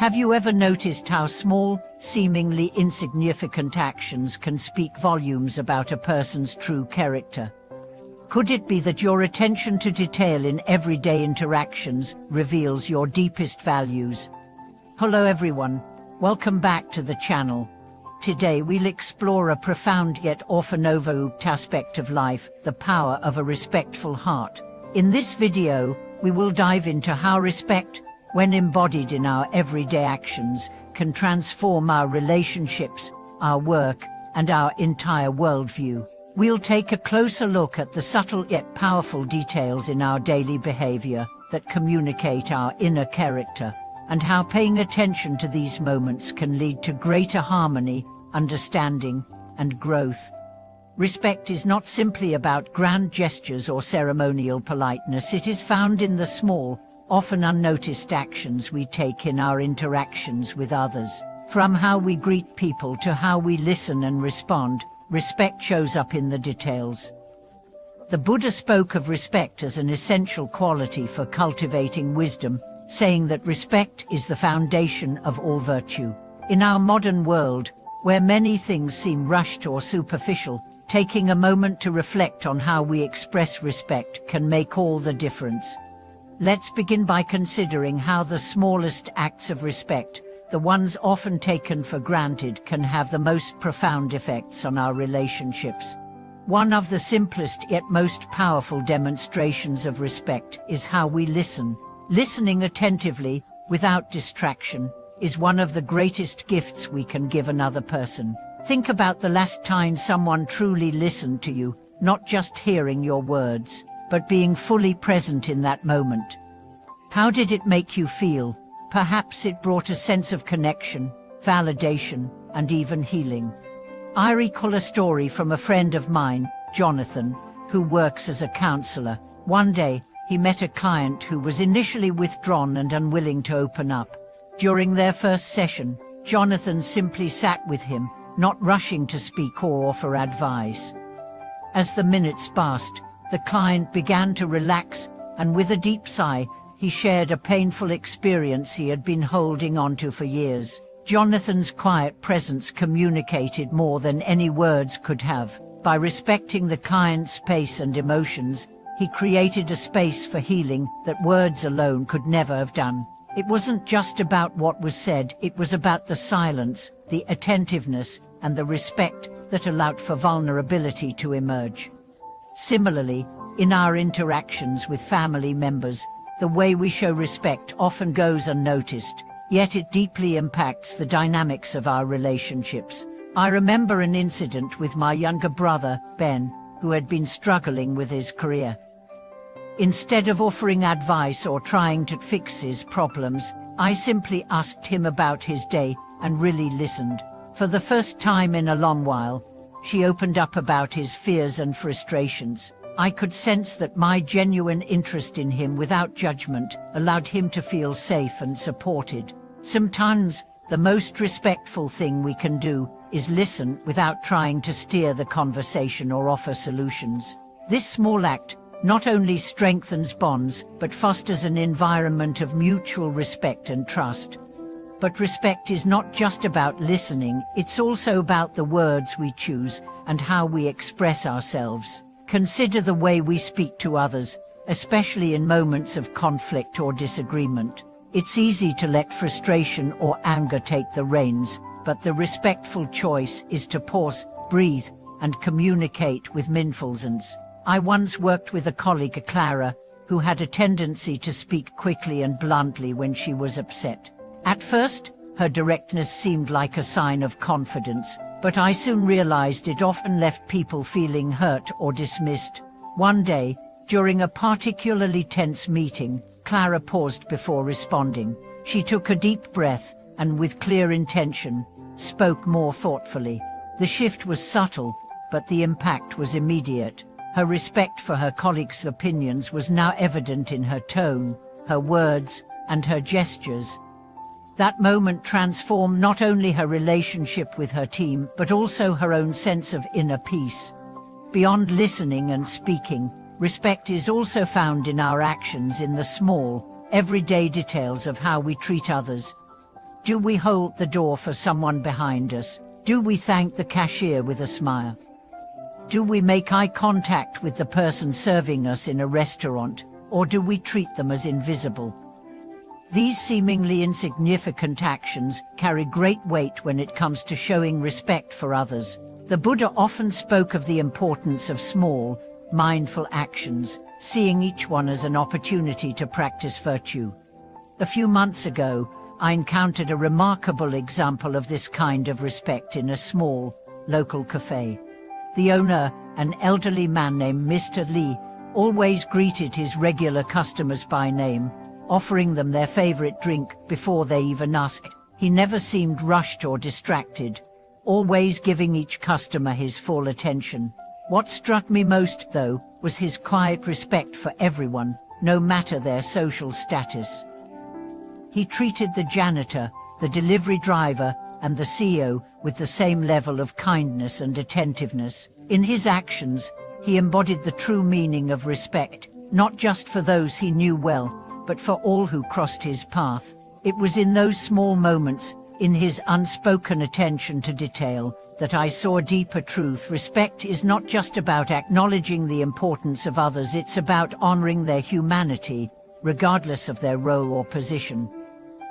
Have you ever noticed how small, seemingly insignificant actions can speak volumes about a person's true character? Could it be that your attention to detail in everyday interactions reveals your deepest values? Hello everyone, welcome back to the channel. Today we'll explore a profound yet often overlooked aspect of life, the power of a respectful heart. In this video, we will dive into how respect, when embodied in our everyday actions, can transform our relationships, our work, and our entire worldview. We'll take a closer look at the subtle yet powerful details in our daily behavior that communicate our inner character, and how paying attention to these moments can lead to greater harmony, understanding, and growth. Respect is not simply about grand gestures or ceremonial politeness. It is found in the small, often unnoticed actions we take in our interactions with others. From how we greet people to how we listen and respond, respect shows up in the details. The Buddha spoke of respect as an essential quality for cultivating wisdom, saying that respect is the foundation of all virtue. In our modern world, where many things seem rushed or superficial, taking a moment to reflect on how we express respect can make all the difference. Let's begin by considering how the smallest acts of respect, the ones often taken for granted, can have the most profound effects on our relationships. One of the simplest yet most powerful demonstrations of respect is how we listen. Listening attentively, without distraction, is one of the greatest gifts we can give another person. Think about the last time someone truly listened to you, not just hearing your words, but being fully present in that moment. How did it make you feel? Perhaps it brought a sense of connection, validation, and even healing. I recall a story from a friend of mine, Jonathan, who works as a counselor. One day, he met a client who was initially withdrawn and unwilling to open up. During their first session, Jonathan simply sat with him, not rushing to speak or offer advice. As the minutes passed, the client began to relax, and with a deep sigh, he shared a painful experience he had been holding onto for years. Jonathan's quiet presence communicated more than any words could have. By respecting the client's pace and emotions, he created a space for healing that words alone could never have done. It wasn't just about what was said, it was about the silence, the attentiveness, and the respect that allowed for vulnerability to emerge. Similarly, in our interactions with family members, the way we show respect often goes unnoticed, yet it deeply impacts the dynamics of our relationships. I remember an incident with my younger brother, Ben, who had been struggling with his career. Instead of offering advice or trying to fix his problems, I simply asked him about his day and really listened. For the first time in a long while, he opened up about his fears and frustrations. I could sense that my genuine interest in him without judgment allowed him to feel safe and supported. Sometimes, the most respectful thing we can do is listen without trying to steer the conversation or offer solutions. This small act not only strengthens bonds, but fosters an environment of mutual respect and trust. But respect is not just about listening, it's also about the words we choose and how we express ourselves. Consider the way we speak to others, especially in moments of conflict or disagreement. It's easy to let frustration or anger take the reins, but the respectful choice is to pause, breathe, and communicate with mindfulness. I once worked with a colleague, Clara, who had a tendency to speak quickly and bluntly when she was upset. At first, her directness seemed like a sign of confidence, but I soon realized it often left people feeling hurt or dismissed. One day, during a particularly tense meeting, Clara paused before responding. She took a deep breath and, with clear intention, spoke more thoughtfully. The shift was subtle, but the impact was immediate. Her respect for her colleagues' opinions was now evident in her tone, her words, and her gestures. That moment transformed not only her relationship with her team, but also her own sense of inner peace. Beyond listening and speaking, respect is also found in our actions, in the small, everyday details of how we treat others. Do we hold the door for someone behind us? Do we thank the cashier with a smile? Do we make eye contact with the person serving us in a restaurant, or do we treat them as invisible? These seemingly insignificant actions carry great weight when it comes to showing respect for others. The Buddha often spoke of the importance of small, mindful actions, seeing each one as an opportunity to practice virtue. A few months ago, I encountered a remarkable example of this kind of respect in a small, local cafe. The owner, an elderly man named Mr. Lee, always greeted his regular customers by name, offering them their favorite drink before they even asked. He never seemed rushed or distracted, always giving each customer his full attention. What struck me most, though, was his quiet respect for everyone, no matter their social status. He treated the janitor, the delivery driver, and the CEO with the same level of kindness and attentiveness. In his actions, he embodied the true meaning of respect, not just for those he knew well, but for all who crossed his path. It was in those small moments, in his unspoken attention to detail, that I saw a deeper truth. Respect is not just about acknowledging the importance of others, it's about honoring their humanity, regardless of their role or position.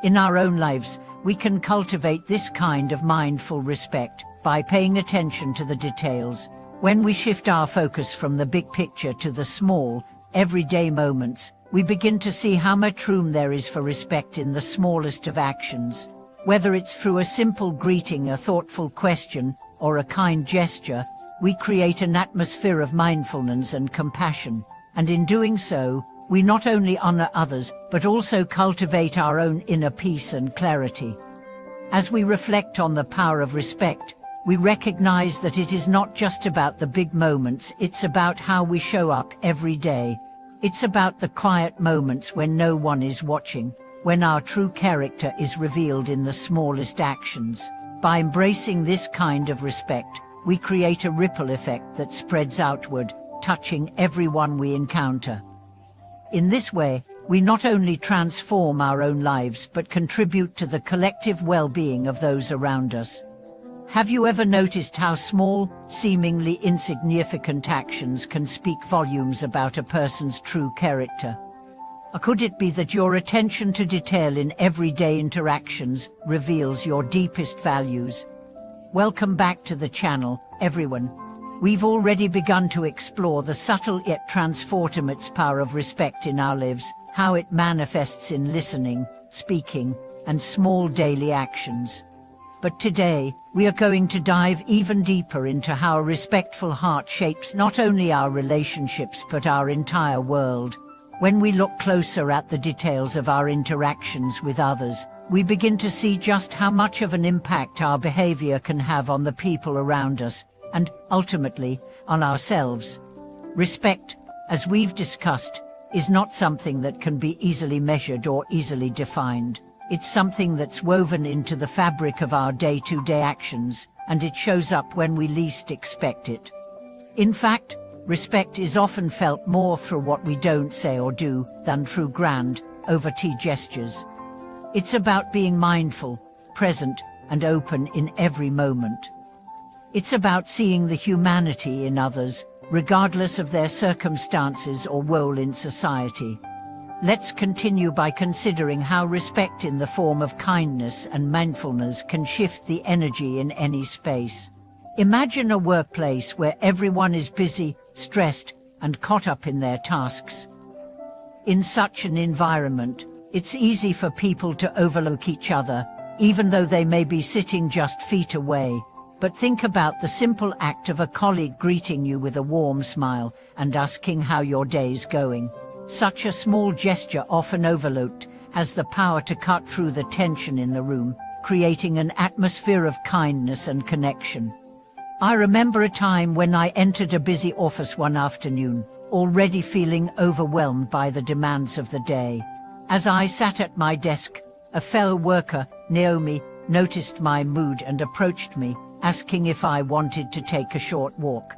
In our own lives, we can cultivate this kind of mindful respect by paying attention to the details. When we shift our focus from the big picture to the small, everyday moments, we begin to see how much room there is for respect in the smallest of actions. Whether it's through a simple greeting, a thoughtful question, or a kind gesture, we create an atmosphere of mindfulness and compassion. And in doing so, we not only honor others, but also cultivate our own inner peace and clarity. As we reflect on the power of respect, we recognize that it is not just about the big moments, it's about how we show up every day. It's about the quiet moments when no one is watching, when our true character is revealed in the smallest actions. By embracing this kind of respect, we create a ripple effect that spreads outward, touching everyone we encounter. In this way, we not only transform our own lives but contribute to the collective well-being of those around us. Have you ever noticed how small, seemingly insignificant actions can speak volumes about a person's true character? Or could it be that your attention to detail in everyday interactions reveals your deepest values? Welcome back to the channel, everyone. We've already begun to explore the subtle yet transformative power of respect in our lives, how it manifests in listening, speaking, and small daily actions. But today, we are going to dive even deeper into how a respectful heart shapes not only our relationships but our entire world. When we look closer at the details of our interactions with others, we begin to see just how much of an impact our behavior can have on the people around us, and, ultimately, on ourselves. Respect, as we've discussed, is not something that can be easily measured or easily defined. It's something that's woven into the fabric of our day-to-day actions, and it shows up when we least expect it. In fact, respect is often felt more through what we don't say or do than through grand, over-tea gestures. It's about being mindful, present, and open in every moment. It's about seeing the humanity in others, regardless of their circumstances or role in society. Let's continue by considering how respect in the form of kindness and mindfulness can shift the energy in any space. Imagine a workplace where everyone is busy, stressed, and caught up in their tasks. In such an environment, it's easy for people to overlook each other, even though they may be sitting just feet away. But think about the simple act of a colleague greeting you with a warm smile and asking how your day's going. Such a small gesture, often overlooked, has the power to cut through the tension in the room, creating an atmosphere of kindness and connection. I remember a time when I entered a busy office one afternoon, already feeling overwhelmed by the demands of the day. As I sat at my desk, a fellow worker, Naomi, noticed my mood and approached me, asking if I wanted to take a short walk.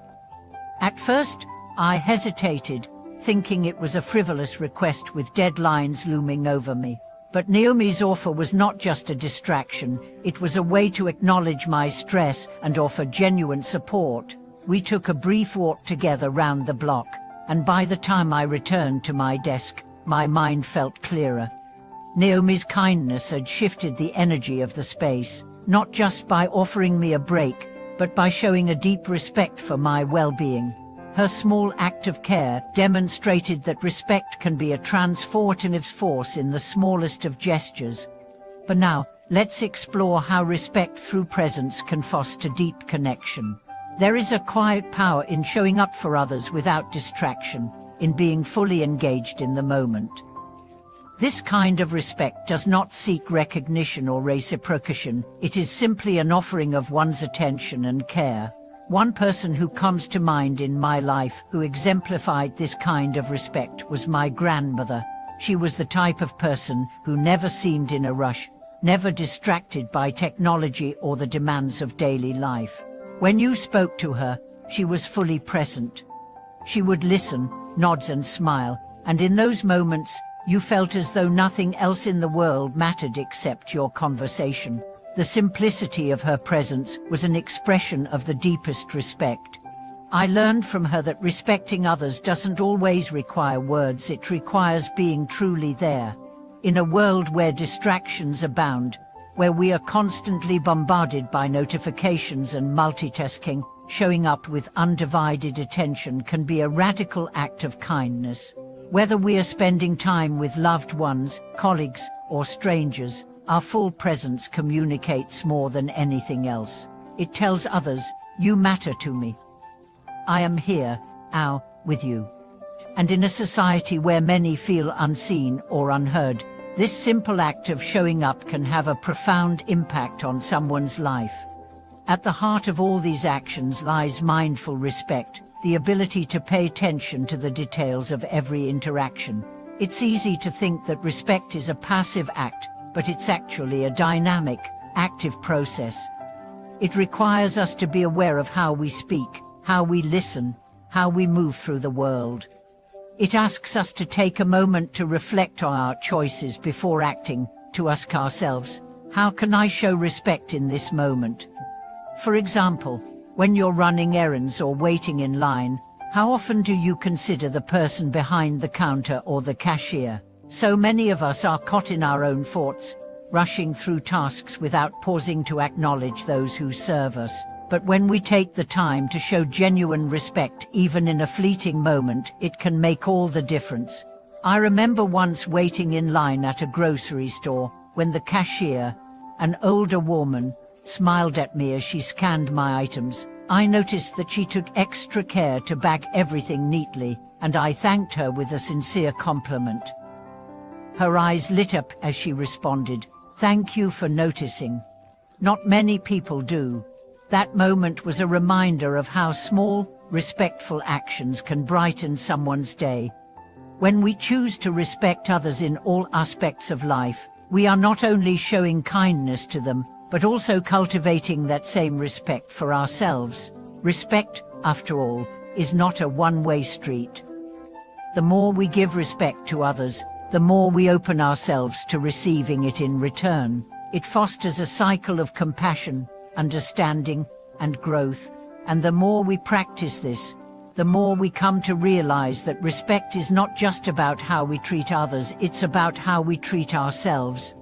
At first, I hesitated, thinking it was a frivolous request with deadlines looming over me. But Naomi's offer was not just a distraction, it was a way to acknowledge my stress and offer genuine support. We took a brief walk together round the block, and by the time I returned to my desk, my mind felt clearer. Naomi's kindness had shifted the energy of the space, not just by offering me a break, but by showing a deep respect for my well-being. Her small act of care demonstrated that respect can be a transformative force in the smallest of gestures. But now, let's explore how respect through presence can foster deep connection. There is a quiet power in showing up for others without distraction, in being fully engaged in the moment. This kind of respect does not seek recognition or reciprocation. It is simply an offering of one's attention and care. One person who comes to mind in my life who exemplified this kind of respect was my grandmother. She was the type of person who never seemed in a rush, never distracted by technology or the demands of daily life. When you spoke to her, she was fully present. She would listen, nod and smile, and in those moments, you felt as though nothing else in the world mattered except your conversation. The simplicity of her presence was an expression of the deepest respect. I learned from her that respecting others doesn't always require words, it requires being truly there. In a world where distractions abound, where we are constantly bombarded by notifications and multitasking, showing up with undivided attention can be a radical act of kindness. Whether we are spending time with loved ones, colleagues, or strangers, our full presence communicates more than anything else. It tells others, you matter to me. I am here, now, with you. And in a society where many feel unseen or unheard, this simple act of showing up can have a profound impact on someone's life. At the heart of all these actions lies mindful respect, the ability to pay attention to the details of every interaction. It's easy to think that respect is a passive act, but it's actually a dynamic, active process. It requires us to be aware of how we speak, how we listen, how we move through the world. It asks us to take a moment to reflect on our choices before acting, to ask ourselves, how can I show respect in this moment? For example, when you're running errands or waiting in line, how often do you consider the person behind the counter or the cashier? So many of us are caught in our own thoughts, rushing through tasks without pausing to acknowledge those who serve us. But when we take the time to show genuine respect, even in a fleeting moment, it can make all the difference. I remember once waiting in line at a grocery store when the cashier, an older woman, smiled at me as she scanned my items. I noticed that she took extra care to bag everything neatly, and I thanked her with a sincere compliment. Her eyes lit up as she responded, "Thank you for noticing." Not many people do. That moment was a reminder of how small, respectful actions can brighten someone's day. When we choose to respect others in all aspects of life, we are not only showing kindness to them, but also cultivating that same respect for ourselves. Respect, after all, is not a one-way street. The more we give respect to others, the more we open ourselves to receiving it in return. It fosters a cycle of compassion, understanding, and growth, and the more we practice this, the more we come to realize that respect is not just about how we treat others, it's about how we treat ourselves.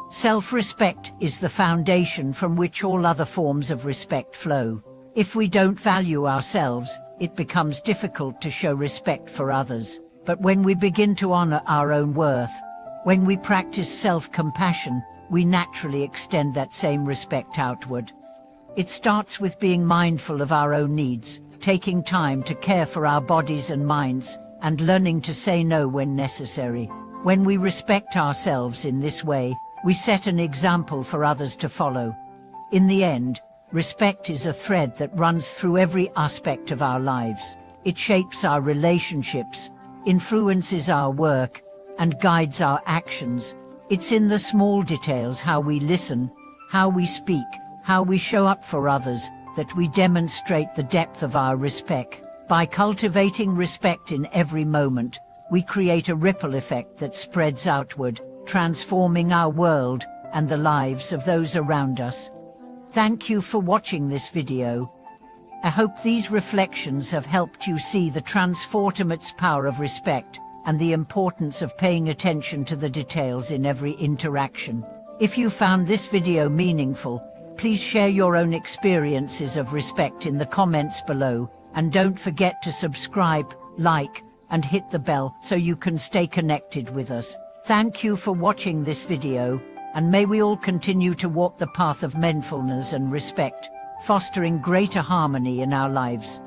Self-respect is the foundation from which all other forms of respect flow. If we don't value ourselves, it becomes difficult to show respect for others. But when we begin to honor our own worth, when we practice self-compassion, we naturally extend that same respect outward. It starts with being mindful of our own needs, taking time to care for our bodies and minds, and learning to say no when necessary. When we respect ourselves in this way, we set an example for others to follow. In the end, respect is a thread that runs through every aspect of our lives. It shapes our relationships, influences our work, and guides our actions. It's in the small details, how we listen, how we speak, how we show up for others, that we demonstrate the depth of our respect. By cultivating respect in every moment, we create a ripple effect that spreads outward, transforming our world and the lives of those around us. Thank you for watching this video. I hope these reflections have helped you see the transformative power of respect and the importance of paying attention to the details in every interaction. If you found this video meaningful, please share your own experiences of respect in the comments below, and don't forget to subscribe, like, and hit the bell so you can stay connected with us. Thank you for watching this video, and may we all continue to walk the path of mindfulness and respect, fostering greater harmony in our lives.